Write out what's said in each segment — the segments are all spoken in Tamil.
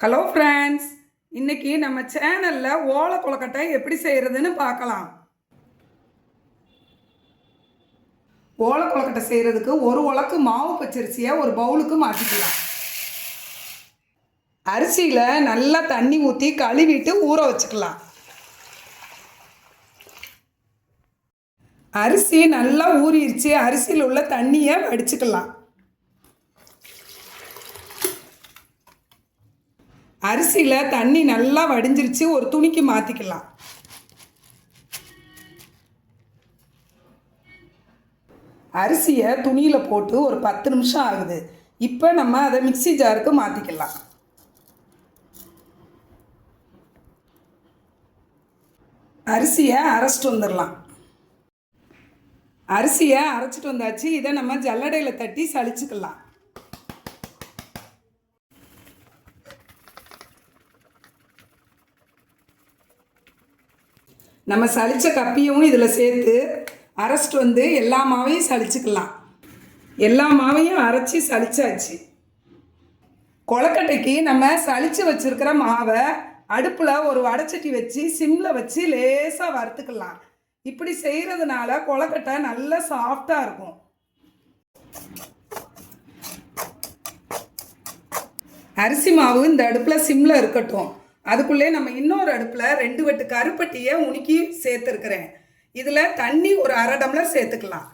ஹலோ ஃப்ரெண்ட்ஸ், இன்னைக்கு நம்ம சேனலில் ஓலை கொழுக்கட்டை எப்படி செய்கிறதுன்னு பார்க்கலாம். ஓலை கொழுக்கட்டை செய்கிறதுக்கு ஒரு உலக்கு மாவு பச்சரிசியை ஒரு பவுலுக்கு மாற்றிக்கலாம். அரிசியில் நல்லா தண்ணி ஊற்றி கழுவிட்டு ஊற வச்சுக்கலாம். அரிசி நல்லா ஊறிடுச்சு. அரிசியில் உள்ள தண்ணியை வடிச்சுக்கலாம். அரிசியில் தண்ணி நல்லா வடிஞ்சிருச்சு. ஒரு துணிக்கு மாற்றிக்கலாம். அரிசியை துணியில் போட்டு ஒரு 10 நிமிஷம் ஆகுது. இப்போ நம்ம அதை மிக்ஸி ஜாருக்கு மாற்றிக்கலாம். அரிசியை அரைச்சிட்டு வந்துடலாம். அரிசியை அரைச்சிட்டு வந்தாச்சு. இதை நம்ம ஜல்லடையில் தட்டி சலிச்சுக்கலாம். நம்ம சலித்த கப்பியும் இதில் சேர்த்து அரைச்சிட்டு வந்து எல்லா மாவையும் சலிச்சுக்கலாம். எல்லா மாவையும் அரைச்சி சலிச்சாச்சு. கொழுக்கட்டைக்கு நம்ம சலித்து வச்சுருக்கிற மாவை அடுப்பில் ஒரு வடைச்சட்டி வச்சு சிம்மில் வச்சு லேசாக வறுத்துக்கலாம். இப்படி செய்கிறதுனால கொழுக்கட்டை நல்லா சாஃப்டாக இருக்கும். அரிசி மாவு இந்த அடுப்பில் சிம்மில் இருக்கட்டும். அதுக்குள்ளே நம்ம இன்னொரு அடுப்பில் 2 வெட்டு கருப்பட்டியை உணுக்கி சேர்த்துருக்கிறேன். இதில் தண்ணி ஒரு அரை டம்ளர் சேர்த்துக்கலாம்.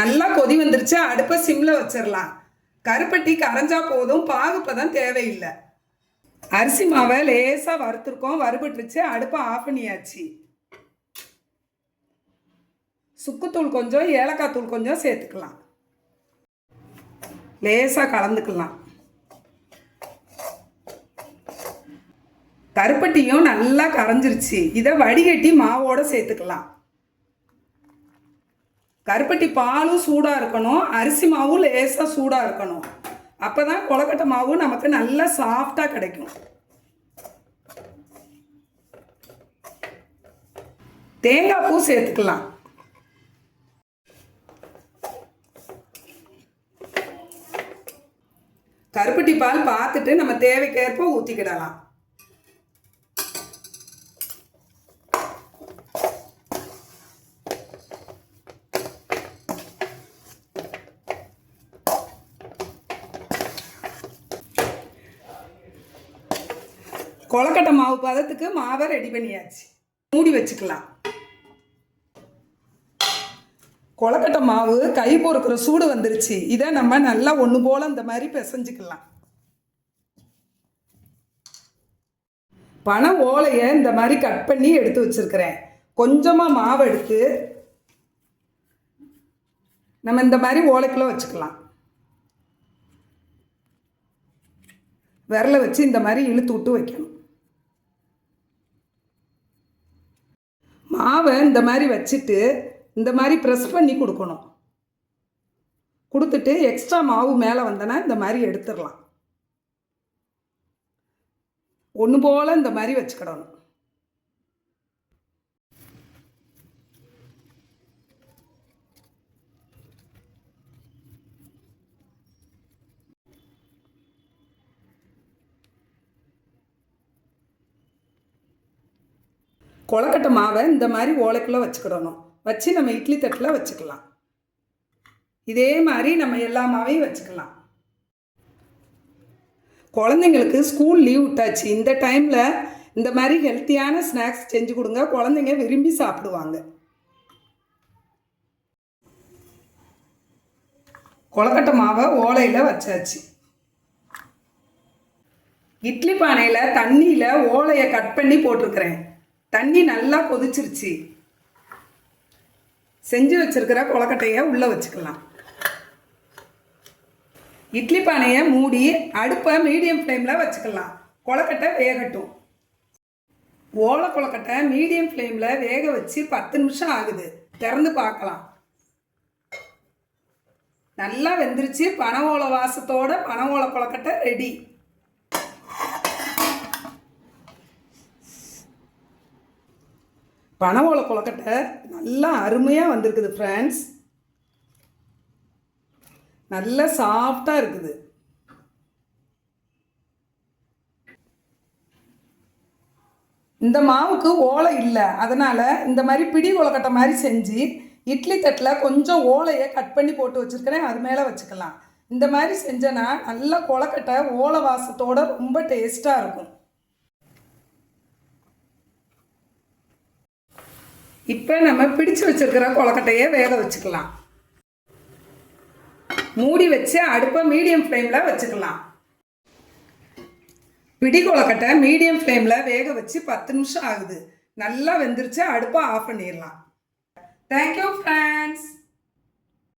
நல்லா கொதி வந்துருச்சு. அடுப்பை சிம்மில் வச்சிடலாம். கருப்பட்டி கரைஞ்சா போதும், பாகுப்பதம் தேவையில்லை. அரிசி மாவை லேசாக வறுத்துருக்கோம். வறுபட்டுருச்சு. அடுப்பை ஆஃப் பண்ணியாச்சு. சுக்குத்தூள் கொஞ்சம், ஏலக்காய் தூள் கொஞ்சம் சேர்த்துக்கலாம். லேசாக கலந்துக்கலாம். கருப்பட்டியும் நல்லா கரைஞ்சிருச்சு. இதை வடிகட்டி மாவோடு சேர்த்துக்கலாம். கருப்பட்டி பாலும் சூடாக இருக்கணும், அரிசி மாவும் லேசாக சூடாக இருக்கணும். அப்போ தான் கொழுக்கட்டை மாவு நமக்கு நல்லா சாஃப்டாக கிடைக்கும். தேங்காய் பூ சேர்த்துக்கலாம். கருப்பட்டி பால் பார்த்துட்டு நம்ம தேவைக்கேற்ப ஊற்றிக்கிடலாம். கொழுக்கட்டை மாவு பதத்துக்கு மாவை ரெடி பண்ணியாச்சு. மூடி வச்சுக்கலாம். கொழுக்கட்டை மாவு கை பொறுக்கிற சூடு வந்துருச்சு. இதை நம்ம நல்லா ஒன்று போல் இந்த மாதிரி பிசைஞ்சிக்கலாம். பனை ஓலையை இந்த மாதிரி கட் பண்ணி எடுத்து வச்சுருக்கிறேன். கொஞ்சமாக மாவு எடுத்து நம்ம இந்த மாதிரி ஓலைக்குள்ளே வச்சுக்கலாம். விரலை வச்சு இந்த மாதிரி இழுத்து விட்டு வைக்கணும். மாவை இந்த மாதிரி வச்சுட்டு இந்த மாதிரி ப்ரெஸ் பண்ணி கொடுக்கணும். கொடுத்துட்டு எக்ஸ்ட்ரா மாவு மேலே வந்தனா இந்த மாதிரி எடுத்துடலாம். ஒன்று போல் இந்த மாதிரி வச்சுக்கிடணும். கொழுக்கட்டை மாவை இந்த மாதிரி ஓலைக்குள்ளே வச்சுக்கிடணும். வச்சு நம்ம இட்லி தட்டில் வச்சுக்கலாம். இதே மாதிரி நம்ம எல்லா மாவையும் வச்சுக்கலாம். குழந்தைங்களுக்கு ஸ்கூல் லீவ் விட்டாச்சு. இந்த டைமில் இந்த மாதிரி ஹெல்த்தியான ஸ்நாக்ஸ் செஞ்சு கொடுங்க. குழந்தைங்க விரும்பி சாப்பிடுவாங்க. கொழுக்கட்டை மாவை ஓலையில் வச்சாச்சு. இட்லி பானையில் தண்ணியில் ஓலையை கட் பண்ணி போட்டிருக்கிறேன். தண்ணி நல்லா கொதிச்சிருச்சு. செஞ்சு வச்சிருக்கிற கொழுக்கட்டையை உள்ளே வச்சுக்கலாம். இட்லி பானையை மூடி அடுப்பை மீடியம் ஃப்ளேமில் வச்சுக்கலாம். கொழுக்கட்டை வேகட்டும். ஓலை கொழுக்கட்டை மீடியம் ஃப்ளேமில் வேக வச்சு 10 நிமிஷம் ஆகுது. திறந்து பார்க்கலாம். நல்லா வெந்துருச்சு. பனை ஓலை வாசத்தோட பனை ஓலை கொழுக்கட்டை ரெடி. பனை ஓலை கொழுக்கட்டை நல்லா அருமையாக வந்திருக்குது ஃப்ரெண்ட்ஸ். நல்ல சாஃப்டாக இருக்குது. இந்த மாவுக்கு ஓலை இல்லை, அதனால் இந்த மாதிரி பிடி கொழுக்கட்டை மாதிரி செஞ்சு இட்லி தட்டில் கொஞ்சம் ஓலையை கட் பண்ணி போட்டு வச்சுருக்கிறேன், அது மேலே வச்சுக்கலாம். இந்த மாதிரி செஞ்சேன்னா நல்ல கொழுக்கட்டை ஓலை வாசத்தோடு ரொம்ப டேஸ்ட்டாக இருக்கும். இப்போ நம்ம பிடிச்சு வச்சுருக்கிற கொழுக்கட்டையை வேக வச்சுக்கலாம். மூடி வச்சு அடுப்பை மீடியம் ஃப்ளேமில் வச்சுக்கலாம். பிடி கொழுக்கட்டை மீடியம் ஃப்ளேமில் வேக வச்சு 10 நிமிஷம் ஆகுது. நல்லா வெந்துருச்சு, அடுப்பை ஆஃப் பண்ணிடலாம். Thank you friends.